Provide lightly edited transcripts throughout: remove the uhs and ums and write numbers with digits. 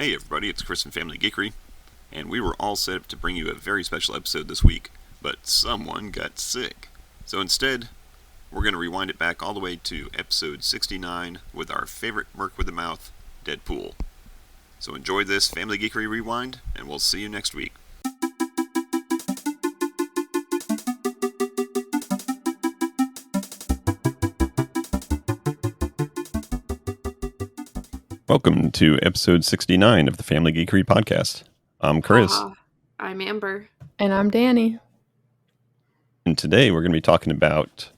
Hey everybody, it's Chris from FamilyGeekery, and we were all set up to bring you a very special episode this week, but someone got sick. So instead, we're going to rewind it back all the way to episode 69 with our favorite Merc with the mouth, Deadpool. So enjoy this FamilyGeekery rewind, and we'll see you next week. Welcome to episode 69 of the FamilyGeekery podcast. I'm Chris. I'm Amber. And I'm Danny. And today we're going to be talking about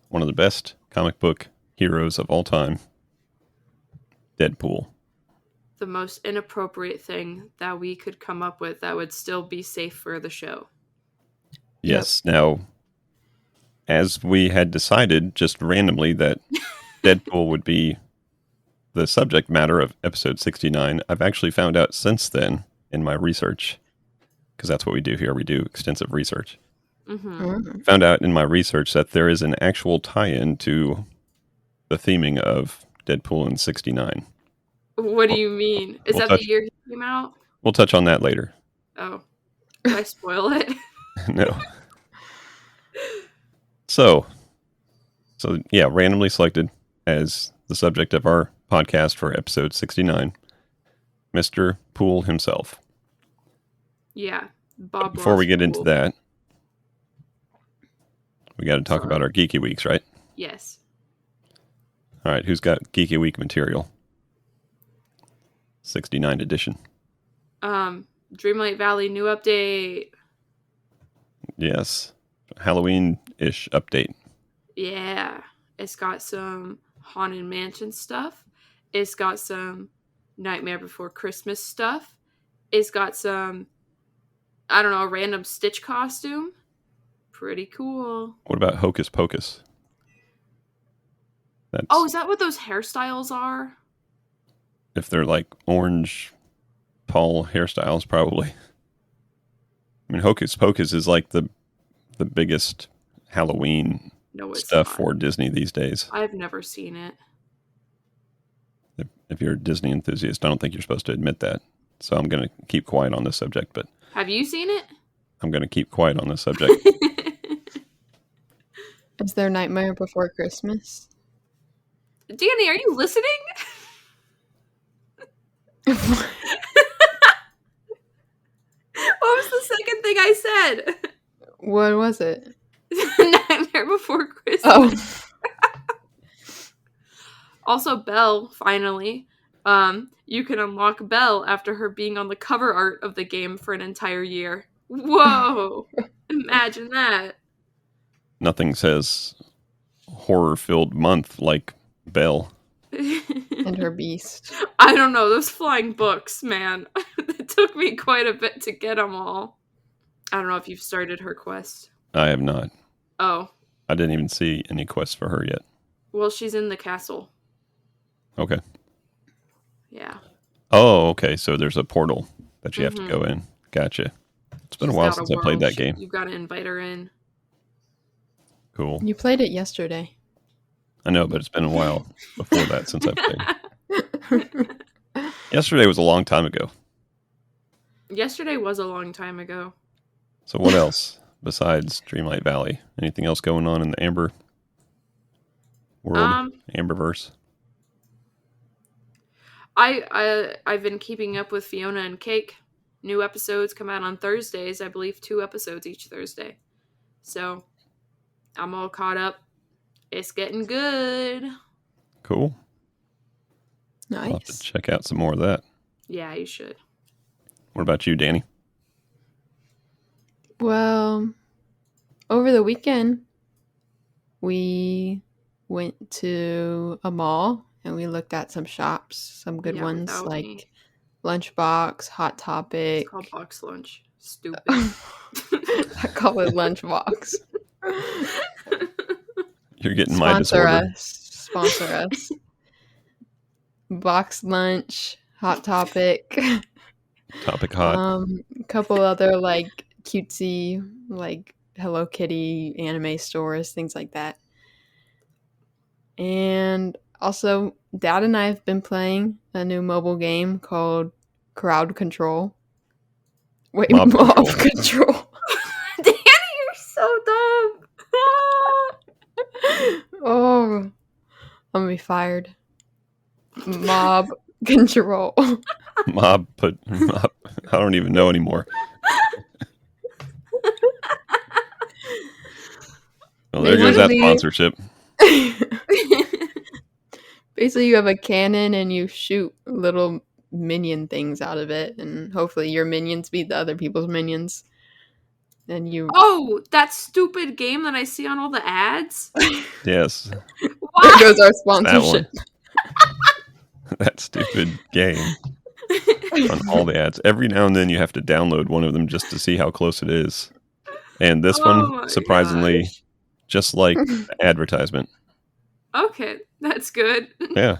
one of the best comic book heroes of all time, Deadpool. The most inappropriate thing that we could come up with that would still be safe for the show. Yes. Yep. Now, as we had decided just randomly that Deadpool would be the subject matter of episode 69, I've actually found out since then in my research, because that's what we do here. We do extensive research. Found out in my research that there is an actual tie-in to the theming of Deadpool in 69. What do you mean? Is that the year he came out? We'll touch on that later. Oh. Did I spoil it? No. So yeah, randomly selected as the subject of our podcast for episode 69, Mr. Poole himself. Yeah, Bob. Before we get into that, we got to talk about our Geeky Weeks, right? Yes. All right, who's got Geeky Week material? 69 edition. Dreamlight Valley new update. Yes. Halloween-ish update. Yeah. It's got some Haunted Mansion stuff. It's got some Nightmare Before Christmas stuff. It's got some, I don't know, a random Stitch costume. Pretty cool. What about Hocus Pocus? Is that what those hairstyles are? If they're like orange Paul hairstyles, probably. I mean, Hocus Pocus is like the biggest Halloween stuff for Disney these days. I've never seen it. If you're a Disney enthusiast, I don't think you're supposed to admit that. So I'm going to keep quiet on this subject. But have you seen it? I'm going to keep quiet on this subject. Is there Nightmare Before Christmas? Danny, are you listening? What was the second thing I said? What was it? Nightmare Before Christmas. Oh. Also, Belle, finally. You can unlock Belle after her being on the cover art of the game for an entire year. Whoa! Imagine that. Nothing says horror-filled month like Belle. And her beast. I don't know, those flying books, man. It took me quite a bit to get them all. I don't know if you've started her quest. I have not. Oh. I didn't even see any quests for her yet. Well, she's in the castle. Okay. Yeah. Oh, okay. So there's a portal that you have to go in. Gotcha. It's been a while since I played that game. You've got to invite her in. Cool. You played it yesterday. I know, but it's been a while before that since I've played. Yesterday was a long time ago. Yesterday was a long time ago. So what else besides Dreamlight Valley? Anything else going on in the Amber world? Amberverse? I've been keeping up with Fiona and Cake. New episodes come out on Thursdays. I believe 2 episodes each Thursday. So I'm all caught up. It's getting good. Cool. Nice. I'll have to check out some more of that. Yeah, you should. What about you, Danny? Well, over the weekend, we went to a mall and we looked at some shops, some good ones like Lunchbox, Hot Topic. It's called Box Lunch. Stupid. I call it Lunchbox. You're getting my disorder. Sponsor us. Box Lunch, Hot Topic. Topic Hot. A couple other like cutesy, like Hello Kitty anime stores, things like that. And also, Dad and I have been playing a new mobile game called crowd control. Wait, Mob mob control. control. Danny, you're so dumb. Oh, I'm gonna be fired. Mob control. Mob. I don't even know anymore. Well, there goes that sponsorship. Basically, you have a cannon and you shoot little minion things out of it, and hopefully your minions beat the other people's minions. And you. Oh, that stupid game that I see on all the ads. Yes. There goes our sponsorship. That stupid game on all the ads. Every now and then you have to download one of them just to see how close it is. And this one, surprisingly, just like the advertisement. Okay, that's good. Yeah.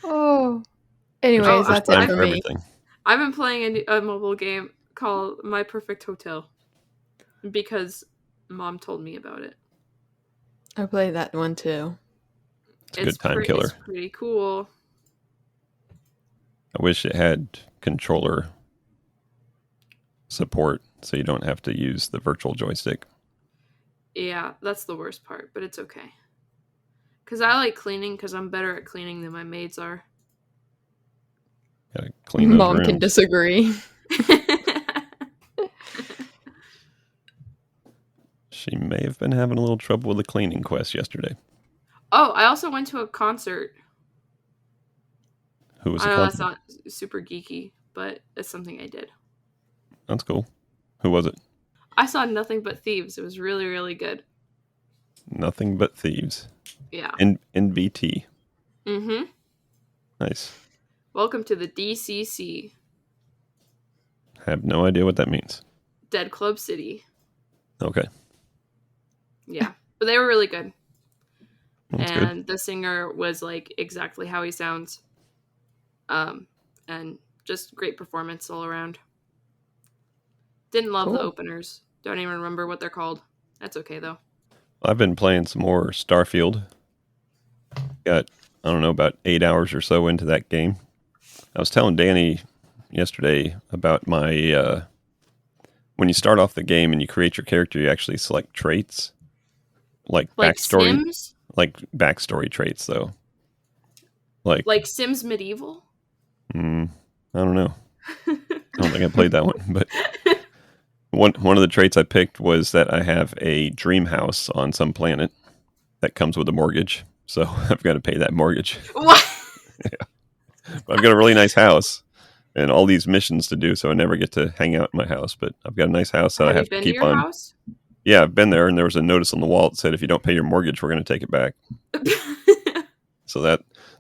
Oh. Anyways, that's it for me. Everything. I've been playing a mobile game called My Perfect Hotel because Mom told me about it. I played that one too. It's a good time killer. It's pretty cool. I wish it had controller support so you don't have to use the virtual joystick. Yeah, that's the worst part, but it's okay. Because I like cleaning because I'm better at cleaning than my maids are. Gotta clean those Mom rooms. can disagree. She may have been having a little trouble with the cleaning quest yesterday. Oh, I also went to a concert. Who was the I know concert? that's not super geeky, but it's something I did. That's cool. Who was it? I saw Nothing But Thieves. It was really, really good. Nothing But Thieves. Yeah. NBT. Mm-hmm. Nice. Welcome to the DCC. I have no idea what that means. Dead Club City. Okay. Yeah. But they were really good. That's and good. The singer was like exactly how he sounds. And just great performance all around. Didn't love the openers. Don't even remember what they're called. That's okay though. I've been playing some more Starfield. Got, I don't know, about 8 hours or so into that game. I was telling Danny yesterday about my, when you start off the game and you create your character, you actually select traits. Like backstory. Sims? Like backstory traits, though. Like Sims Medieval? I don't know. I don't think I played that one, but one of the traits I picked was that I have a dream house on some planet that comes with a mortgage, so I've got to pay that mortgage. What? Yeah. But I've got a really nice house and all these missions to do, so I never get to hang out in my house, but I've got a nice house that I have to keep on. House? Yeah, I've been there, and there was a notice on the wall that said, if you don't pay your mortgage, we're going to take it back. So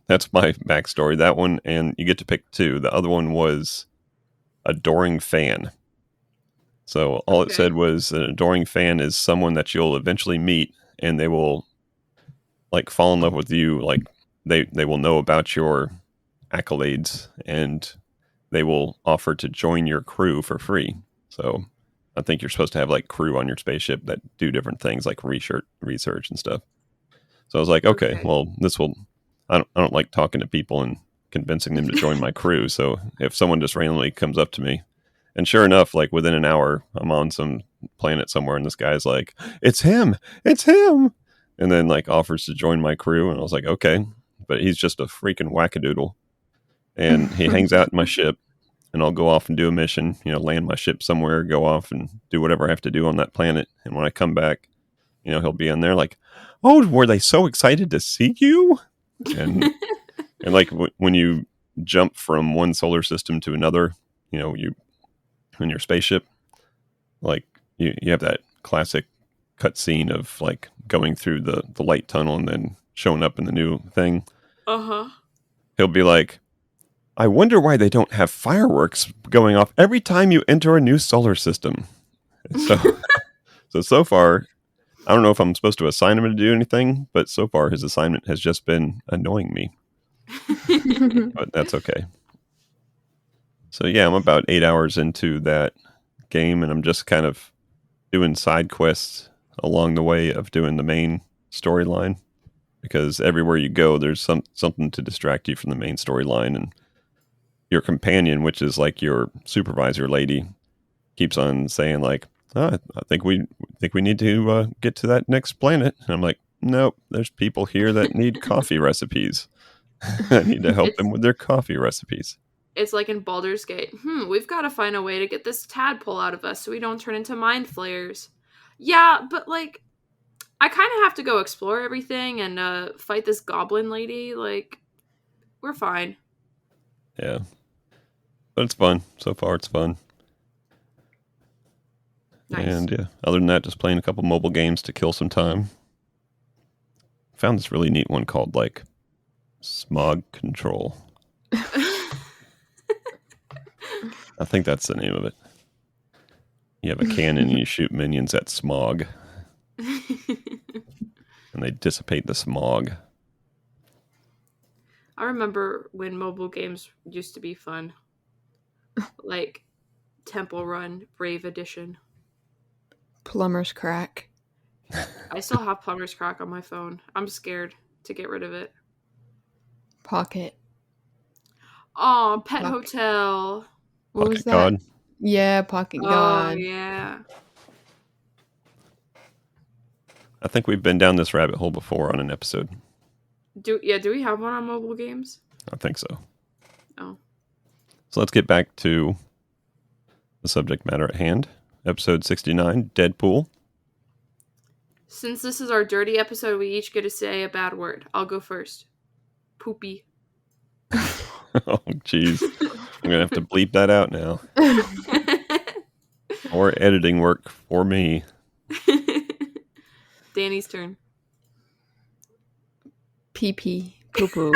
that's my backstory. That one, and you get to pick two. The other one was adoring fan. So all it said was an adoring fan is someone that you'll eventually meet, and they will like fall in love with you. Like they will know about your accolades, and they will offer to join your crew for free. So I think you're supposed to have like crew on your spaceship that do different things like research and stuff. So I was like, okay. Well, this will. I don't like talking to people and convincing them to join my crew. So if someone just randomly comes up to me, and sure enough, like within an hour, I'm on some planet somewhere, and this guy's like, "It's him! It's him!" And then like offers to join my crew, and I was like, okay, but he's just a freaking wackadoodle, and he hangs out in my ship, and I'll go off and do a mission, land my ship somewhere, go off and do whatever I have to do on that planet, and when I come back, he'll be in there like, "Oh, were they so excited to see you?" And like when you jump from one solar system to another, you in your spaceship, like you have that classic cutscene of like going through the light tunnel and then showing up in the new thing. He'll be like, "I wonder why they don't have fireworks going off every time you enter a new solar system." So far, I don't know if I'm supposed to assign him to do anything, but so far his assignment has just been annoying me. But that's okay. So yeah, I'm about 8 hours into that game, and I'm just kind of doing side quests along the way of doing the main storyline, because everywhere you go, there's something to distract you from the main storyline, and your companion, which is like your supervisor lady, keeps on saying like, I think we need to get to that next planet. And I'm like, nope, there's people here that need coffee recipes. I need to help them with their coffee recipes. It's like in Baldur's Gate. We've got to find a way to get this tadpole out of us so we don't turn into mind flayers. Yeah, but like, I kind of have to go explore everything and fight this goblin lady. Like, we're fine. Yeah. But it's fun. So far, it's fun. Nice. And yeah, other than that, just playing a couple mobile games to kill some time. Found this really neat one called like Smog Control. I think that's the name of it. You have a cannon and you shoot minions at smog. And they dissipate the smog. I remember when mobile games used to be fun. Like Temple Run, Brave Edition. Plumber's Crack. I still have Plumber's Crack on my phone. I'm scared to get rid of it. Pocket. Oh, Pet Hotel. What was that? God. Yeah, Pocket God. Oh, yeah. I think we've been down this rabbit hole before on an episode. Do we have one on mobile games? I think so. Oh. So let's get back to the subject matter at hand. Episode 69, Deadpool. Since this is our dirty episode, we each get to say a bad word. I'll go first. Poopy. Oh, jeez. I'm going to have to bleep that out now. More editing work for me. Danny's turn. Pee-pee. Poo-poo.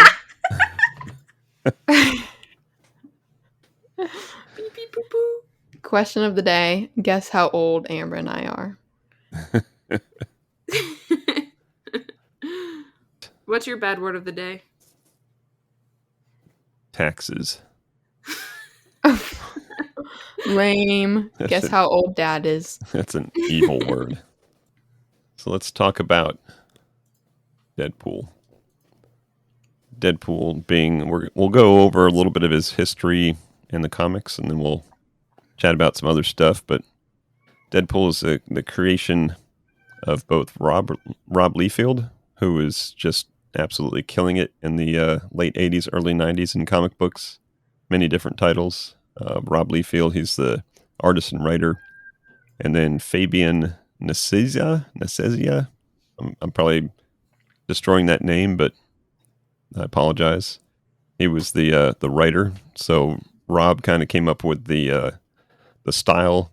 Pee-pee poo-poo. Question of the day. Guess how old Amber and I are. What's your bad word of the day? Taxes. Lame. Guess how old Dad is. That's an evil word. So let's talk about Deadpool. Deadpool being, we'll go over a little bit of his history in the comics, and then we'll chat about some other stuff. But Deadpool is the creation of both Rob Liefeld, who is just absolutely killing it in the late 80s, early 90s in comic books. Many different titles. Rob Liefeld, he's the artist and writer. And then Fabian Nicieza. I'm probably destroying that name, but I apologize. He was the writer. So Rob kind of came up with the style,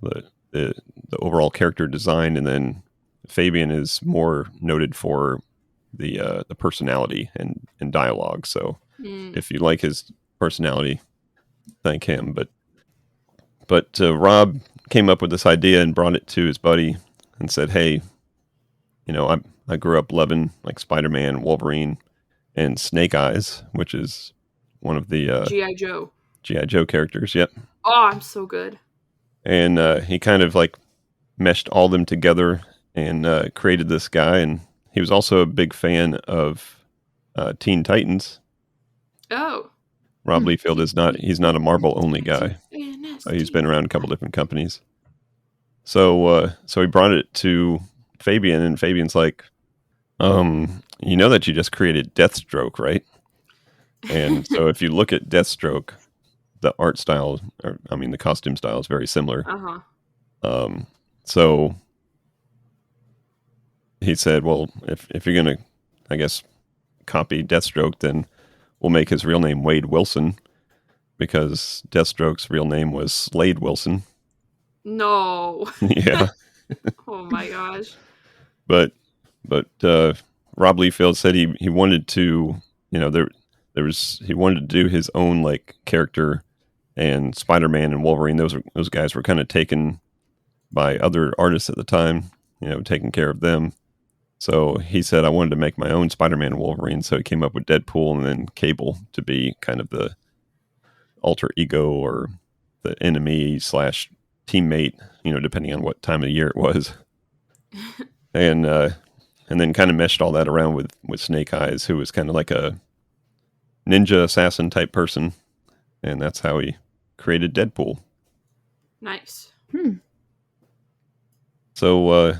the overall character design, and then Fabian is more noted for the personality and dialogue. So if you like his personality, thank him. But Rob came up with this idea and brought it to his buddy and said, "Hey, I grew up loving like Spider-Man, Wolverine, and Snake Eyes, which is one of the G.I. Joe characters. Yep. Oh, I'm so good." And he kind of like meshed all them together and created this guy. And he was also a big fan of Teen Titans. Oh. Rob Liefeld he's not a Marvel only guy. He's been around a couple different companies. So he brought it to Fabian, and Fabian's like, you know that you just created Deathstroke, right? And so if you look at Deathstroke, the art style, the costume style is very similar. So he said, well, if you're going to, I guess, copy Deathstroke, then we'll make his real name Wade Wilson, because Deathstroke's real name was Slade Wilson. No. Yeah. Oh my gosh. But Rob Liefeld said he wanted to, he wanted to do his own like character, and Spider-Man and Wolverine, those guys were kind of taken by other artists at the time, taking care of them. So he said, I wanted to make my own Spider-Man and Wolverine. So he came up with Deadpool and then Cable to be kind of the alter ego or the enemy / teammate, depending on what time of the year it was. And then kind of meshed all that around with Snake Eyes, who was kind of like a ninja assassin type person. And that's how he created Deadpool. Nice. So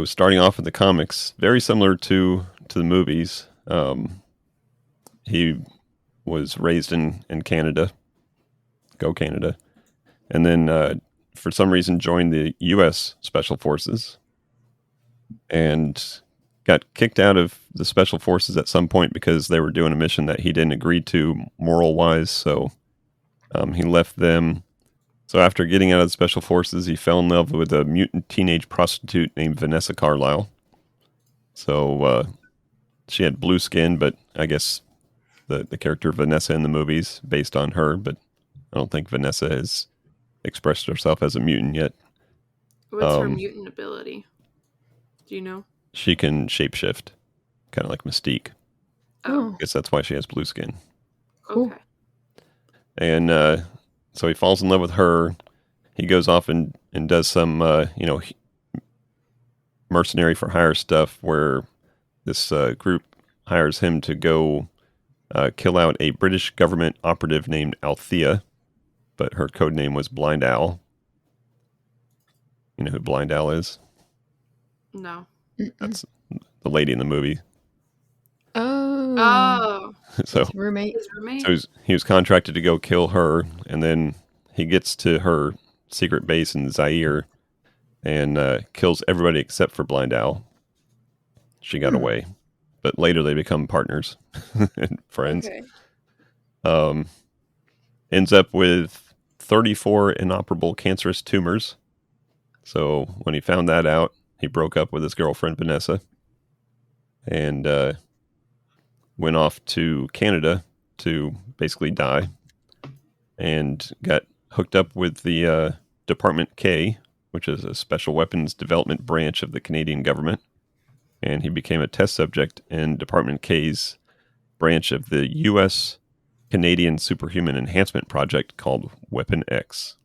starting off in the comics, very similar to the movies. He was raised in Canada. Go Canada. And then for some reason joined the U.S. Special Forces and got kicked out of the Special Forces at some point because they were doing a mission that he didn't agree to moral-wise. So he left them. So after getting out of the Special Forces, he fell in love with a mutant teenage prostitute named Vanessa Carlyle. So she had blue skin, but I guess the character Vanessa in the movies based on her, but I don't think Vanessa has expressed herself as a mutant yet. What's her mutant ability? Do you know? She can shapeshift, kind of like Mystique. Oh. I guess that's why she has blue skin. Okay. And so he falls in love with her. He goes off and does some, mercenary for hire stuff where this group hires him to go kill out a British government operative named Althea, but her code name was Blind Owl. You know who Blind Owl is? No. That's the lady in the movie. Oh. So his roommate. So he was contracted to go kill her, and then he gets to her secret base in Zaire and kills everybody except for Blind Owl. She got away, but later they become partners and friends. Okay. Ends up with 34 inoperable cancerous tumors. So when he found that out, he broke up with his girlfriend Vanessa and went off to Canada to basically die and got hooked up with the Department K, which is a special weapons development branch of the Canadian government. And he became a test subject in Department K's branch of the U.S. Canadian Superhuman Enhancement Project called Weapon X.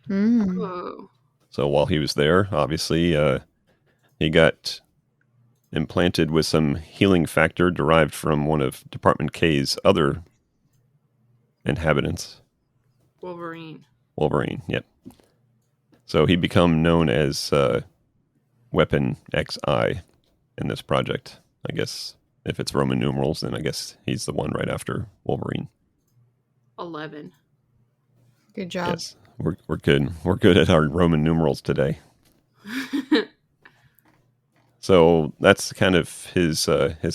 Oh. So while he was there, obviously, he got implanted with some healing factor derived from one of Department K's other inhabitants. Wolverine, yep. So he become known as Weapon XI in this project. I guess if it's Roman numerals, then I guess he's the one right after Wolverine. 11. Good job. Yes, we're good. We're good at our Roman numerals today. So that's kind of his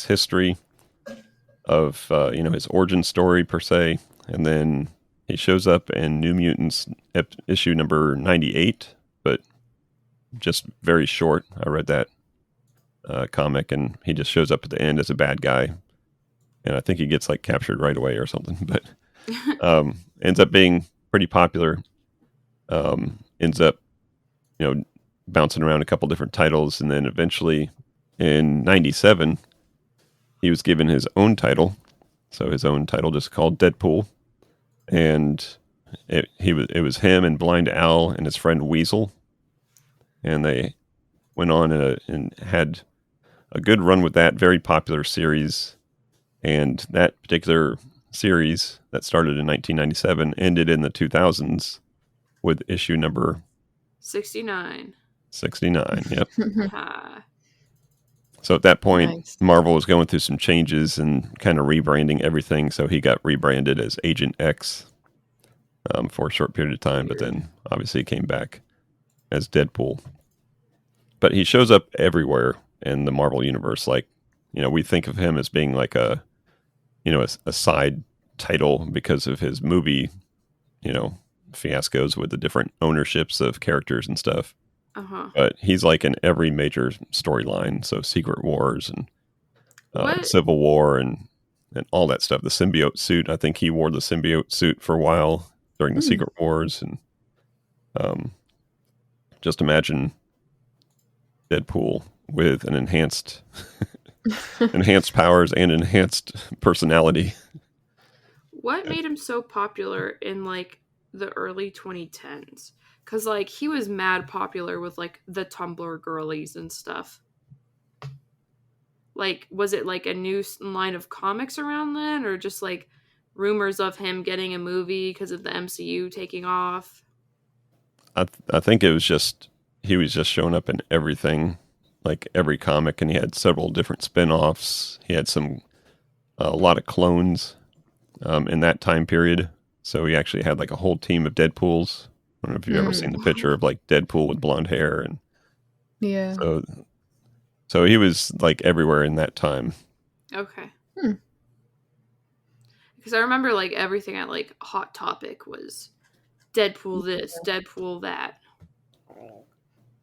history of his origin story per se, and then he shows up in New Mutants issue number 98, but just very short. I read that comic, and he just shows up at the end as a bad guy, and I think he gets like captured right away or something. But ends up being pretty popular. Ends up, bouncing around a couple different titles, and then eventually in 97 he was given his own title. So his own title just called Deadpool, and it was him and Blind Owl and his friend Weasel, and they went on and had a good run with that very popular series. And that particular series that started in 1997 ended in the 2000s with issue number 69. 69, yep. Ah. So at that point, Nice. Marvel was going through some changes and kind of rebranding everything. So he got rebranded as Agent X for a short period of time, but then obviously he came back as Deadpool. But he shows up everywhere in the Marvel universe. Like, we think of him as being like a side title because of his movie, fiascos with the different ownerships of characters and stuff. Uh-huh. But he's like in every major storyline. So Secret Wars and Civil War and all that stuff. The symbiote suit. I think he wore the symbiote suit for a while during the Secret Wars. And just imagine Deadpool with an enhanced powers and enhanced personality. What made him so popular in like the early 2010s? Because like he was mad popular with like the Tumblr girlies and stuff. Like, was it like a new line of comics around then, or just like rumors of him getting a movie because of the MCU taking off. I think it was just, he was just showing up in everything, like every comic, and he had several different spin-offs. He had a lot of clones in that time period. So he actually had like a whole team of Deadpools. I don't know if you've ever seen the picture of like Deadpool with blonde hair, and yeah. So he was like everywhere in that time. Okay. Because I remember like everything at like Hot Topic was Deadpool this, Deadpool that.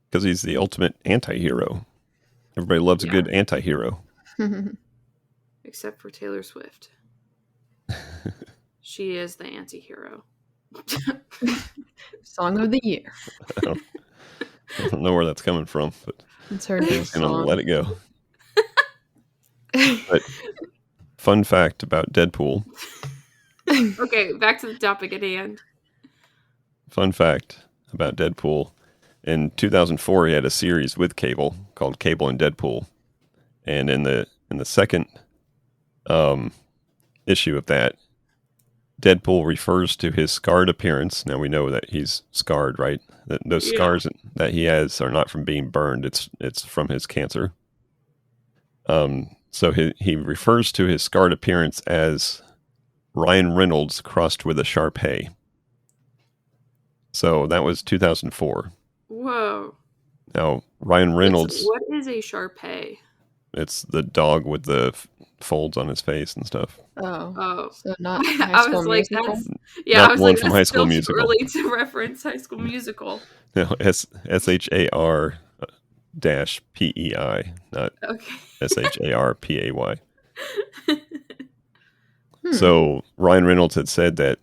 Because he's the ultimate anti-hero. Everybody loves a good anti-hero. Except for Taylor Swift. She is the anti-hero. Song of the year. I don't know where that's coming from, but it's her new song. I'm gonna let it go. But fun fact about Deadpool. Okay, back to the topic at hand. Fun fact about Deadpool. In 2004, he had a series with Cable called Cable and Deadpool, and in the second issue of that, Deadpool refers to his scarred appearance. Now we know that he's scarred, right? Those scars that he has are not from being burned. It's from his cancer. So he refers to his scarred appearance as Ryan Reynolds crossed with a Shar-Pei. So that was 2004. Whoa. Now, Ryan Reynolds... What is a Shar-Pei? It's the dog with the folds on his face and stuff. Oh. So not High I School was like, Musical? I was like, from High School Musical. Early to reference High School Musical. No, SHAR-PEI, not SHARPAY. So Ryan Reynolds had said that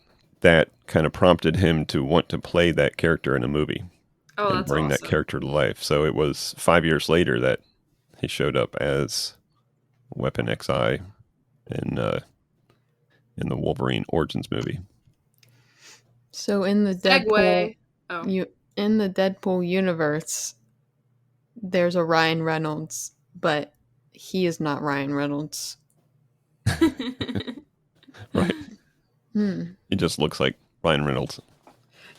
kind of prompted him to want to play that character in a movie and bring that character to life. So it was 5 years later that he showed up as Weapon XI in the Wolverine Origins movie. So in the Deadpool universe, there's a Ryan Reynolds, but he is not Ryan Reynolds. Right. He just looks like Ryan Reynolds.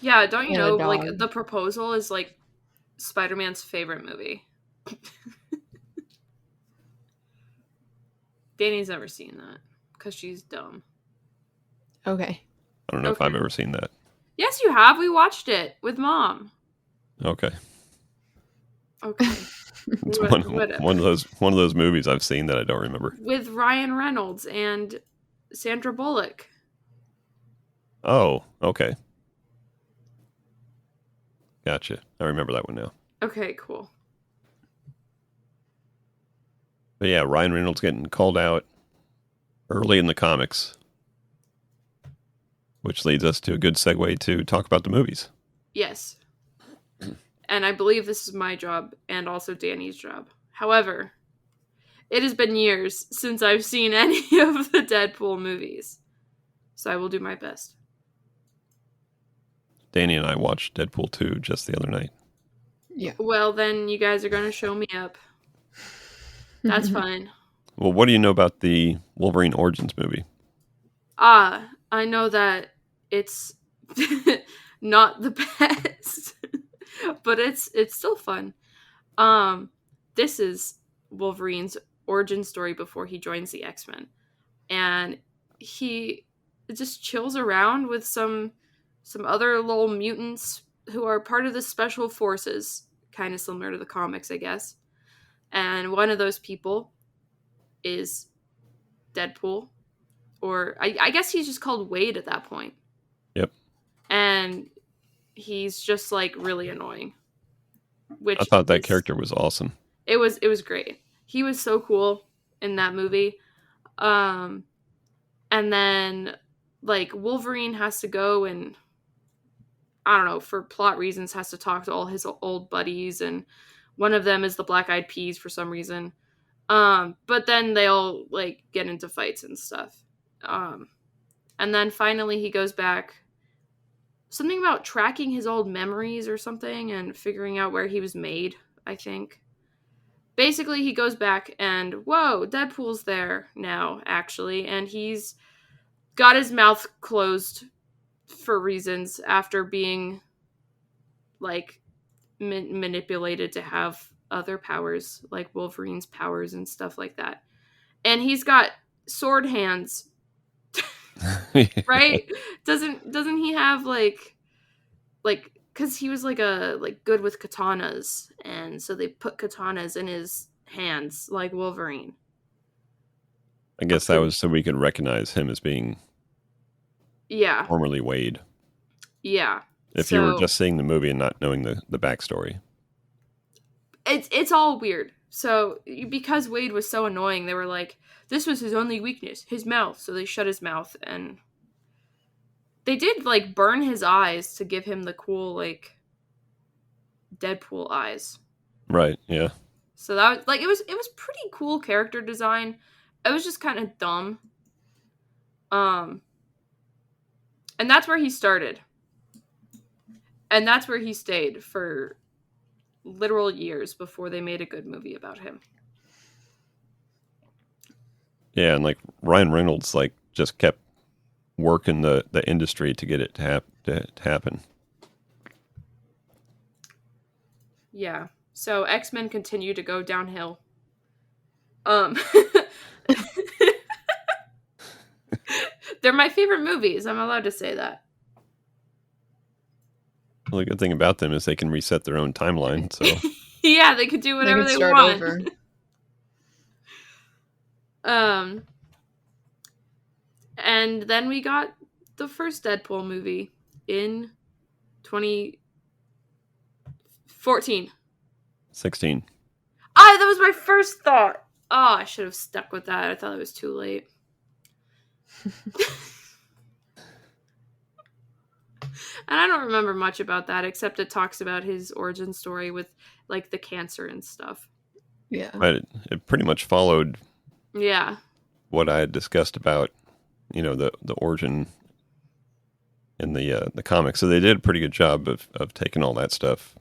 Yeah, don't you know, like, The Proposal is, like, Spider-Man's favorite movie. Danny's never seen that, because she's dumb. Okay. I don't know if I've ever seen that. Yes, you have. We watched it with Mom. Okay. It's one of those movies I've seen that I don't remember. With Ryan Reynolds and Sandra Bullock. Oh, okay. Gotcha. I remember that one now. Okay, cool. But yeah, Ryan Reynolds getting called out early in the comics, which leads us to a good segue to talk about the movies. Yes. And I believe this is my job and also Danny's job. However, it has been years since I've seen any of the Deadpool movies. So I will do my best. Danny and I watched Deadpool 2 just the other night. Yeah. Well, then you guys are going to show me up. That's fine. Well, what do you know about the Wolverine Origins movie? I know that it's not the best, but it's still fun. This is Wolverine's origin story before he joins the X-Men. And he just chills around with some other little mutants who are part of the special forces, kind of similar to the comics, I guess. And one of those people is Deadpool, or I guess he's just called Wade at that point. Yep. And he's just like really annoying. Which I thought that character was awesome. It was great. He was so cool in that movie. And then like Wolverine has to go and I don't know, for plot reasons has to talk to all his old buddies, and one of them is the Black Eyed Peas for some reason. But then they all like get into fights and stuff. And then finally he goes back. Something about tracking his old memories or something and figuring out where he was made, I think. Basically, he goes back and, whoa, Deadpool's there now, actually. And he's got his mouth closed for reasons after being like manipulated to have other powers, like Wolverine's powers and stuff like that. And he's got sword hands. Right? Doesn't he have like because he was like good with katanas, and so they put katanas in his hands like Wolverine. I guess that was so we could recognize him as being formerly Wade. Yeah. If you were just seeing the movie and not knowing the backstory. It's all weird. So because Wade was so annoying, they were like, this was his only weakness, his mouth. So they shut his mouth, and they did like burn his eyes to give him the cool like Deadpool eyes. Right, yeah. So that was like it was pretty cool character design. It was just kind of dumb. And that's where he started. And that's where he stayed for literal years before they made a good movie about him. Yeah, and like Ryan Reynolds like just kept working the industry to get it to happen. Yeah. So X-Men continue to go downhill. They're my favorite movies. I'm allowed to say that. Well, the good thing about them is they can reset their own timeline. So yeah, they could do whatever they want. Over. And then we got the first Deadpool movie in 2014. 16. That was my first thought. Oh, I should have stuck with that. I thought it was too late. And I don't remember much about that, except it talks about his origin story with, like, the cancer and stuff. Yeah. But it pretty much followed what I had discussed about, the origin in the comics. So they did a pretty good job of taking all that stuff.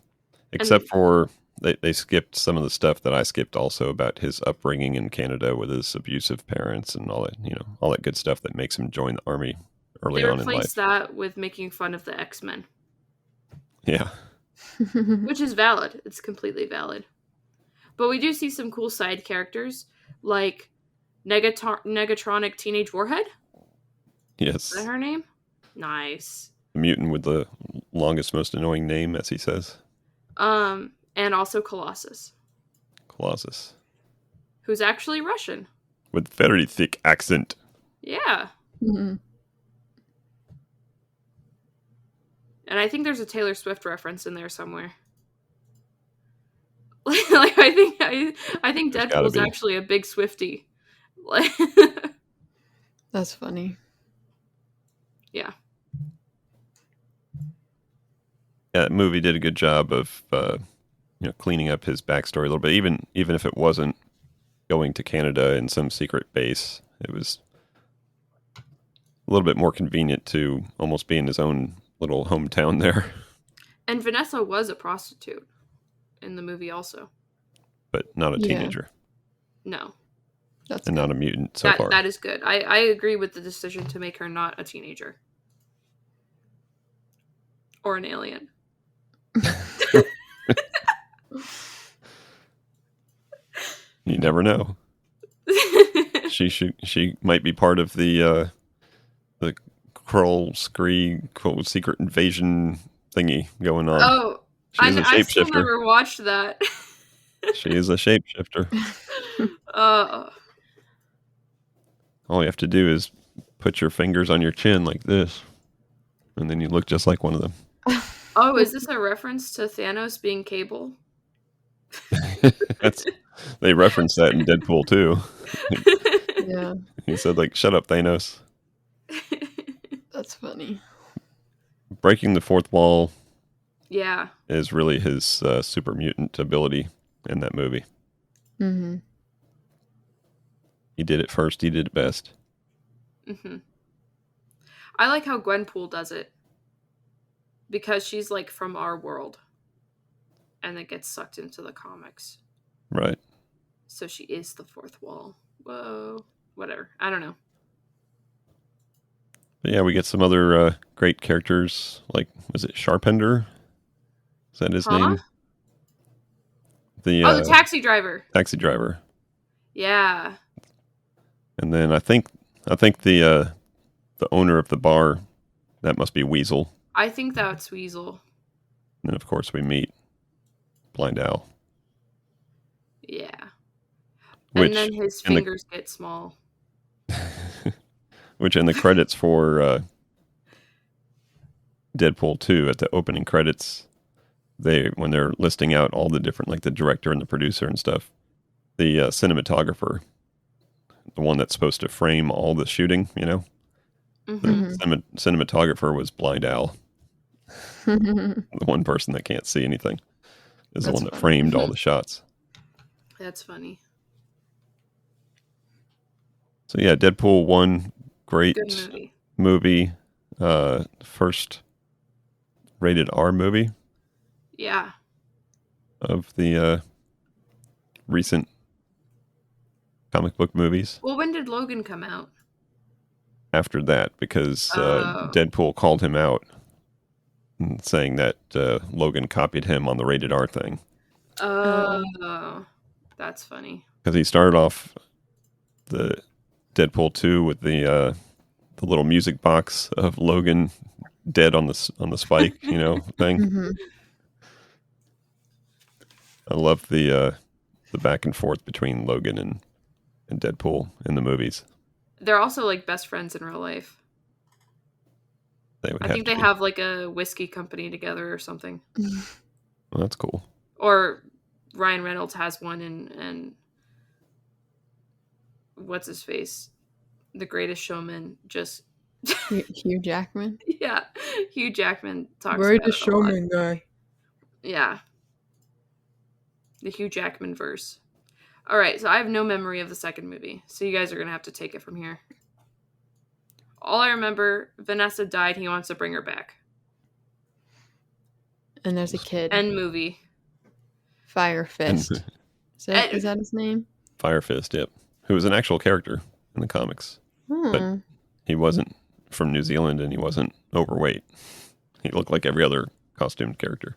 Except for they skipped some of the stuff that I skipped also about his upbringing in Canada with his abusive parents and all that, all that good stuff that makes him join the army early on in life. They replaced that with making fun of the X-Men. Yeah. Which is valid. It's completely valid. But we do see some cool side characters, like Negatronic Teenage Warhead. Yes. Is that her name? Nice. The mutant with the longest, most annoying name, as he says. And also Colossus. Colossus. Who's actually Russian. With very thick accent. Yeah. Mm-hmm. And I think there's a Taylor Swift reference in there somewhere. Like I think Deadpool's actually a big Swiftie. That's funny. Yeah. Yeah, that movie did a good job of cleaning up his backstory a little bit. Even if it wasn't going to Canada in some secret base, it was a little bit more convenient to almost be in his own little hometown there. And Vanessa was a prostitute in the movie also. But not a teenager. No. That's and good. Not a mutant so far. That is good. I agree with the decision to make her not a teenager. Or an alien. You never know. She might be part of the Krull Scree secret invasion thingy going on. Oh, I still never watched that. She is a shapeshifter. All you have to do is put your fingers on your chin like this, and then you look just like one of them. Oh, is this a reference to Thanos being Cable? They reference that in Deadpool too. Yeah. He said, like, shut up, Thanos. That's funny. Breaking the fourth wall is really his super mutant ability in that movie. Mm-hmm. He did it first. He did it best. Mm-hmm. I like how Gwenpool does it. Because she's, like, from our world. And it gets sucked into the comics. Right. So she is the fourth wall. Whoa. Whatever. I don't know. But yeah, we get some other great characters. Like, was it Sharpender? Is that his name? The taxi driver. Taxi driver. Yeah. And then I think the owner of the bar, that must be Weasel. I think that's Weasel. And then of course we meet Blind Al. Yeah. And then his fingers get small. Which in the credits for Deadpool 2, at the opening credits, when they're listing out all the different, like the director and the producer and stuff, the cinematographer, the one that's supposed to frame all the shooting, the cinematographer was Blind Al. The one person that can't see anything is the one that framed all the shots. That's funny. So yeah, Deadpool 1, great movie. First rated R movie. Yeah. Of the recent comic book movies. Well, when did Logan come out? After that, because Deadpool called him out, saying that Logan copied him on the rated R thing. Oh, that's funny. Because he started off the Deadpool 2 with the little music box of Logan dead on the spike, thing. Mm-hmm. I love the back and forth between Logan and Deadpool in the movies. They're also like best friends in real life. I think they have like a whiskey company together or something. Well, that's cool. Or Ryan Reynolds has one, and what's his face? The Greatest Showman, just Hugh Jackman. Yeah, Hugh Jackman talks Greatest Showman guy. Yeah, the Hugh Jackman verse. All right, so I have no memory of the second movie, so you guys are gonna have to take it from here. All I remember, Vanessa died. He wants to bring her back. And there's a kid. End movie. Fire Fist. Is that his name? Fire Fist, yep. Who was an actual character in the comics. But he wasn't from New Zealand and he wasn't overweight. He looked like every other costumed character.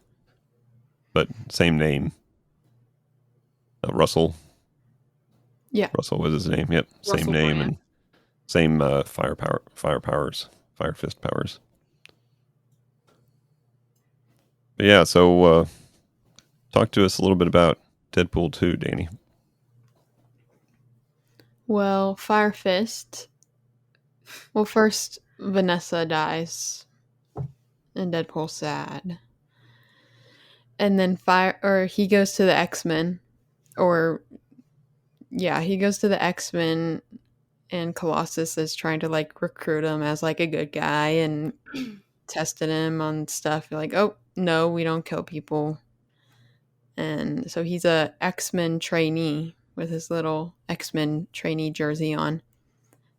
But same name. Russell. Yeah. Russell was his name, yep. Russell same name Brand. And same fire fist powers. But yeah, so talk to us a little bit about Deadpool 2, Danny. Well, Fire Fist. Well, first Vanessa dies, and Deadpool's sad. And then he goes to the X-Men, he goes to the X-Men. And Colossus is trying to like recruit him as like a good guy and testing him on stuff. You're like, oh no, we don't kill people. And so he's a X-Men trainee with his little X-Men trainee jersey on.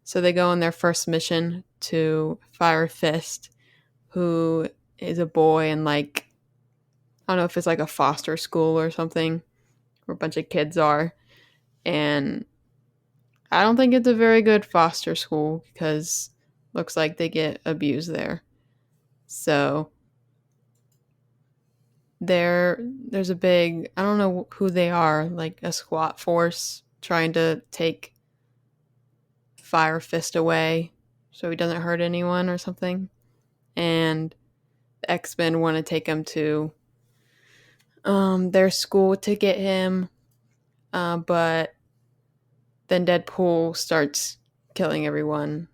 So they go on their first mission to Fire Fist, who is a boy in like, I don't know if it's like a foster school or something, where a bunch of kids are. And I don't think it's a very good foster school because looks like they get abused there. So there's a big, I don't know who they are, like a SWAT force trying to take Fire Fist away so he doesn't hurt anyone or something. And the X-Men want to take him to their school to get him, but then Deadpool starts killing everyone.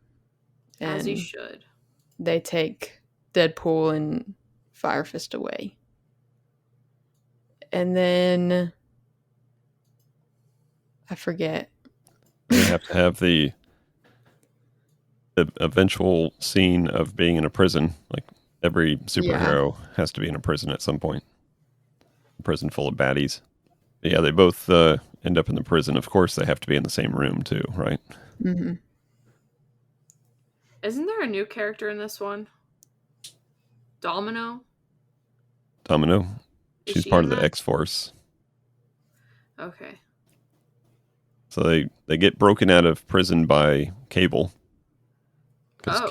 As he should. They take Deadpool and Fire Fist away. And then I forget. They have to have the eventual scene of being in a prison. Like every superhero has to be in a prison at some point. A prison full of baddies. But yeah, they both end up in the prison. Of course, they have to be in the same room too, right? Mm-hmm. Isn't there a new character in this one? Domino? She's part of the X-Force. Okay. So they get broken out of prison by Cable. Because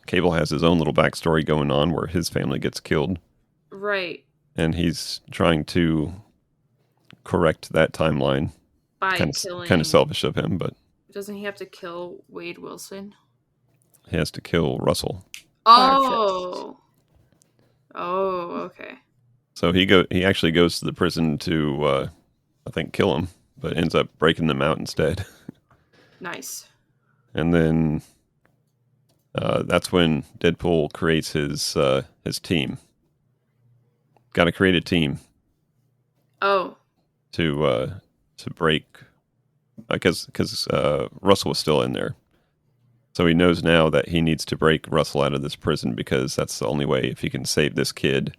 Cable has his own little backstory going on where his family gets killed. Right. And he's trying to correct that timeline. By kind of selfish of him, but doesn't he have to kill Wade Wilson? He has to kill Russell. Oh. Oh, okay. So he actually goes to the prison to I think kill him, but ends up breaking them out instead. Nice. And then that's when Deadpool creates his team. Got to create a team. Oh. To break, because Russell was still in there, so he knows now that he needs to break Russell out of this prison because that's the only way. If he can save this kid,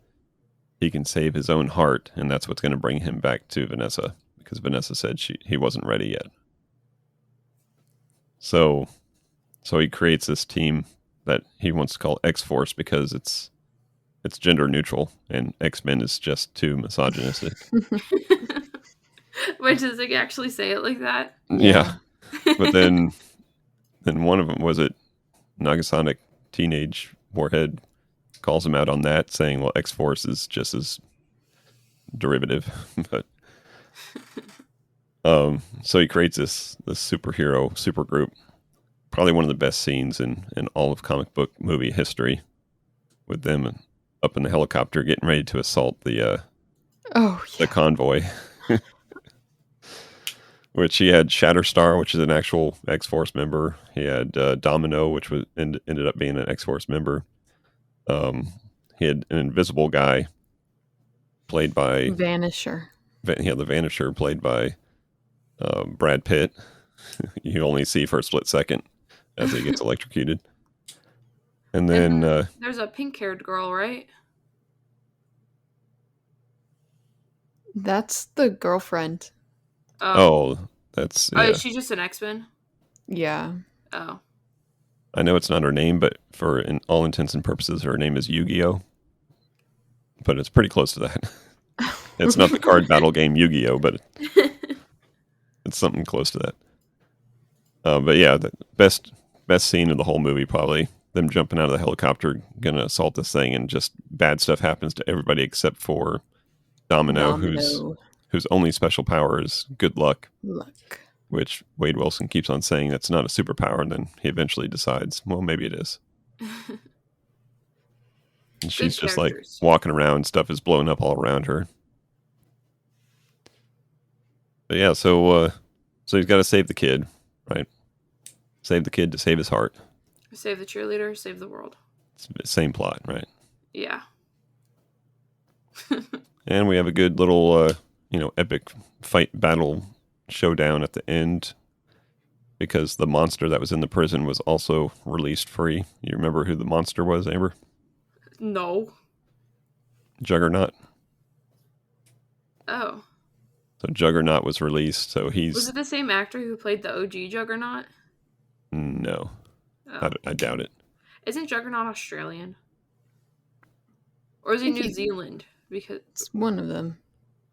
he can save his own heart, and that's what's going to bring him back to Vanessa, because Vanessa said he wasn't ready yet. So he creates this team that he wants to call X-Force because it's gender neutral, and X-Men is just too misogynistic. Wait, does it actually say it like that? Yeah. But then one of them, was it Nagasonic Teenage Warhead, calls him out on that, saying, well, X-Force is just as derivative. But so he creates this superhero supergroup. Probably one of the best scenes in all of comic book movie history, with them up in the helicopter getting ready to assault the convoy. Which he had Shatterstar, which is an actual X-Force member. He had Domino, which ended up being an X-Force member. He had an invisible guy played by Vanisher. The Vanisher, played by Brad Pitt. You only see for a split second as he gets electrocuted. And then there's a pink-haired girl, right? That's the girlfriend. Oh, that's... Yeah. Oh, is she just an X-Men? Yeah. Oh. I know it's not her name, but for all intents and purposes, her name is Yu-Gi-Oh! But it's pretty close to that. It's not the card battle game Yu-Gi-Oh!, but it's something close to that. But yeah, the best scene of the whole movie, probably them jumping out of the helicopter, gonna assault this thing, and just bad stuff happens to everybody except for Domino. whose only special power is good luck. Which Wade Wilson keeps on saying that's not a superpower, and then he eventually decides, well, maybe it is. And she's just like walking around, stuff is blowing up all around her. But yeah, so he's got to save the kid, right? Save the kid to save his heart. Save the cheerleader, save the world. It's the same plot, right? Yeah. And we have a good little, epic fight battle showdown at the end, because the monster that was in the prison was also released free. You remember who the monster was, Amber? No. Juggernaut. Oh. So Juggernaut was released, so he's... Was it the same actor who played the OG Juggernaut? No. Oh. I doubt it. Isn't Juggernaut Australian? Or is he New Zealand? Because it's one of them.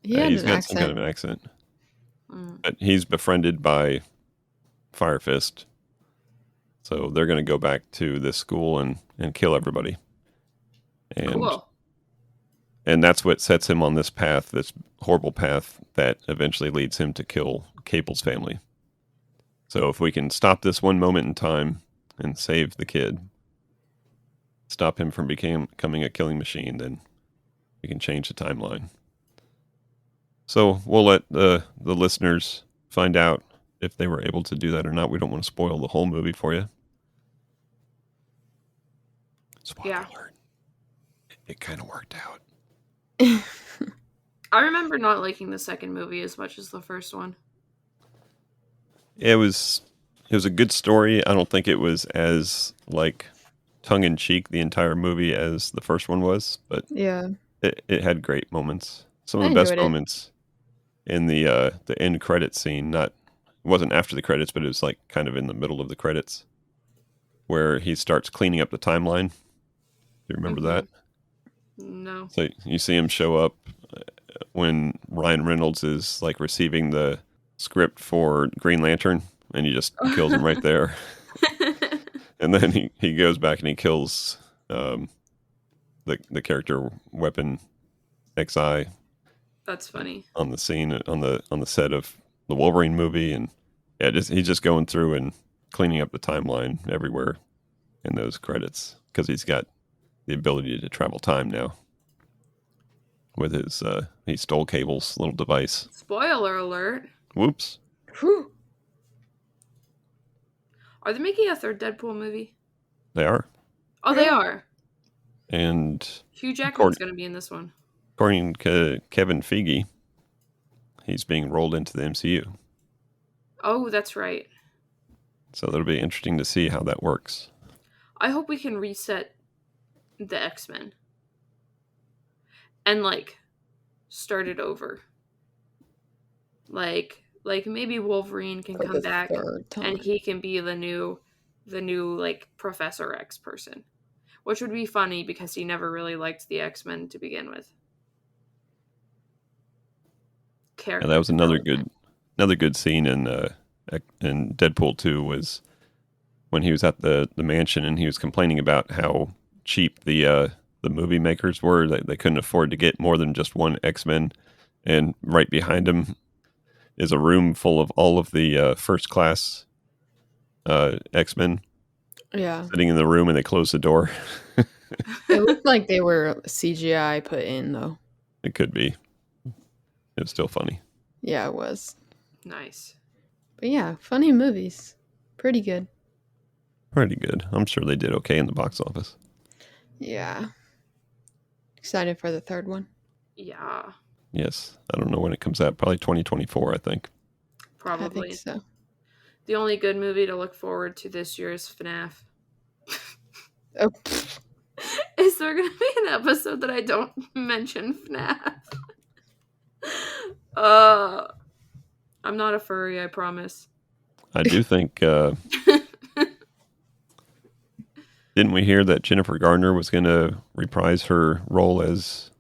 He's got some kind of an accent. But he's befriended by Fire Fist. So they're going to go back to this school and kill everybody. And, cool. And that's what sets him on this path, this horrible path that eventually leads him to kill Cable's family. So if we can stop this one moment in time and save the kid, stop him from becoming a killing machine, then we can change the timeline. So we'll let the listeners find out if they were able to do that or not. We don't want to spoil the whole movie for you. Spoiler alert. It kind of worked out. I remember not liking the second movie as much as the first one. It was a good story. I don't think it was as tongue-in-cheek the entire movie as the first one was, but yeah, it had great moments. Some of the best moments in the end credit scene. It wasn't after the credits, but it was kind of in the middle of the credits, where he starts cleaning up the timeline. Do you remember that? No. So you see him show up when Ryan Reynolds is receiving the script for Green Lantern, and he just kills him right there. And And then he goes back and he kills the character Weapon XI. That's funny. On the scene on the set of the Wolverine movie, and yeah, he's just going through and cleaning up the timeline everywhere in those credits because he's got the ability to travel time now with his he stole Cable's little device. Spoiler alert. Whoops. Whew. Are they making a third Deadpool movie? They are. Oh, they are. And Hugh Jackman's going to be in this one. According to Kevin Feige, he's being rolled into the MCU. Oh, that's right. So that'll be interesting to see how that works. I hope we can reset the X-Men. And, like, start it over. Like maybe Wolverine can come back and he can be the new like Professor X person. Which would be funny because he never really liked the X-Men to begin with. Yeah, that was another good scene in Deadpool 2 was when he was at the mansion and he was complaining about how cheap the movie makers were. They couldn't afford to get more than just one X-Men, and right behind him is a room full of all of the first class X-Men. Yeah, sitting in the room, and they closed the door. It looked like they were CGI put in, though. It could be. It was still funny. Yeah, it was. Nice. But yeah, funny movies. Pretty good. Pretty good. I'm sure they did okay in the box office. Yeah. Excited for the third one. Yeah. Yes. I don't know when it comes out. Probably 2024, I think. Probably. I think so. The only good movie to look forward to this year is FNAF. Oh. Is there going to be an episode that I don't mention FNAF? I'm not a furry, I promise. I do think... didn't we hear that Jennifer Garner was going to reprise her role as...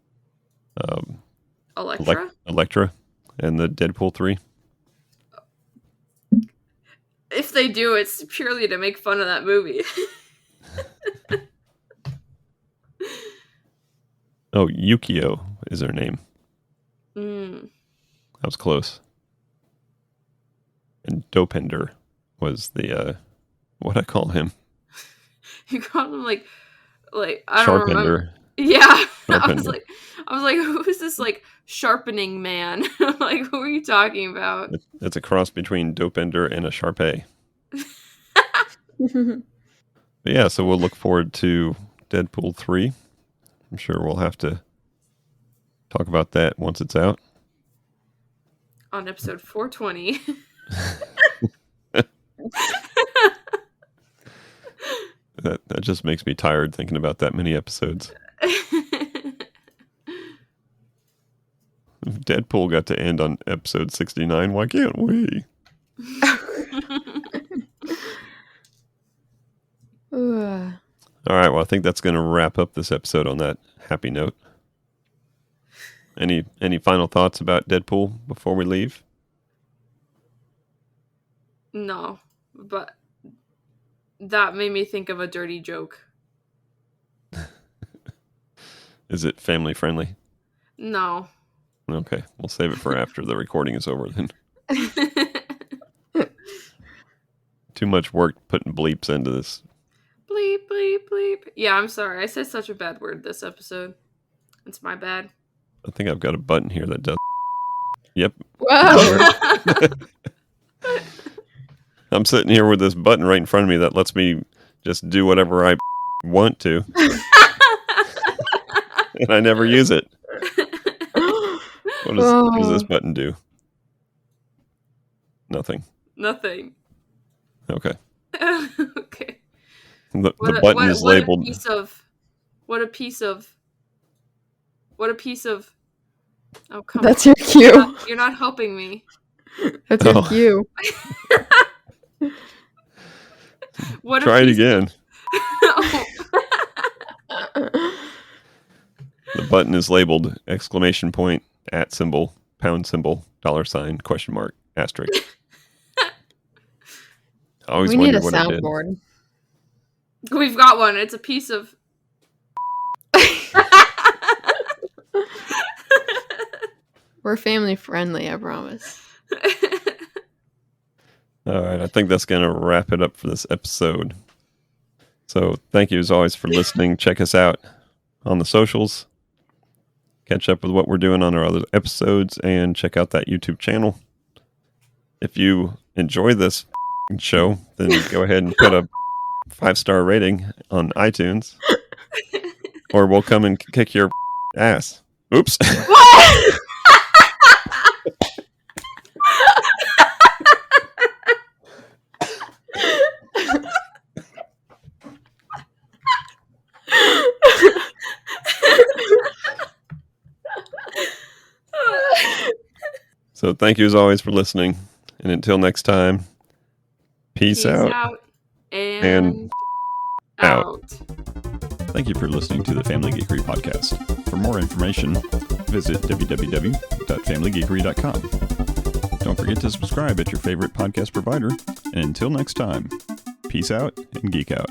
Elektra in the Deadpool 3? If they do, it's purely to make fun of that movie. Oh, Yukio is her name. Mm. That was close. And Dopender was what I call him. You call him like I don't remember. Sharpender. Yeah. I was like, who is this like sharpening man? Like, who are you talking about? It's a cross between Dopender and a Sharpay. But yeah, so we'll look forward to Deadpool 3. I'm sure we'll have to talk about that once it's out. On episode 420. That just makes me tired thinking about that many episodes. If Deadpool got to end on episode 69, why can't we? All right, well, I think that's going to wrap up this episode on that happy note. Any final thoughts about Deadpool before we leave? No, but that made me think of a dirty joke. Is it family friendly? No. Okay, we'll save it for after the recording is over then. Too much work putting bleeps into this. Bleep, bleep, bleep. Yeah, I'm sorry. I said such a bad word this episode. It's my bad. I think I've got a button here that does. Yep. Wow. I'm sitting here with this button right in front of me that lets me just do whatever I want to. And I never use it. What does this button do? Nothing. Nothing. Okay. Okay. The button is labeled. What a piece of. Oh, come That's on. your cue. You're not helping me. That's your cue. Try it again. The button is labeled ! @ symbol, pound symbol, $, question mark, asterisk. I always we need wondered a what it did. soundboard. We've got one. It's a piece of... We're family friendly, I promise. All right, I think that's going to wrap it up for this episode. So thank you as always for listening. Check us out on the socials. Catch up with what we're doing on our other episodes and check out that YouTube channel. If you enjoy this show, then go ahead and put a 5-star rating on iTunes or we'll come and kick your ass. Oops. What? So thank you as always for listening. And until next time, peace out and out. Thank you for listening to the Family Geekery podcast. For more information, visit www.familygeekery.com. Don't forget to subscribe at your favorite podcast provider. And until next time, peace out and geek out.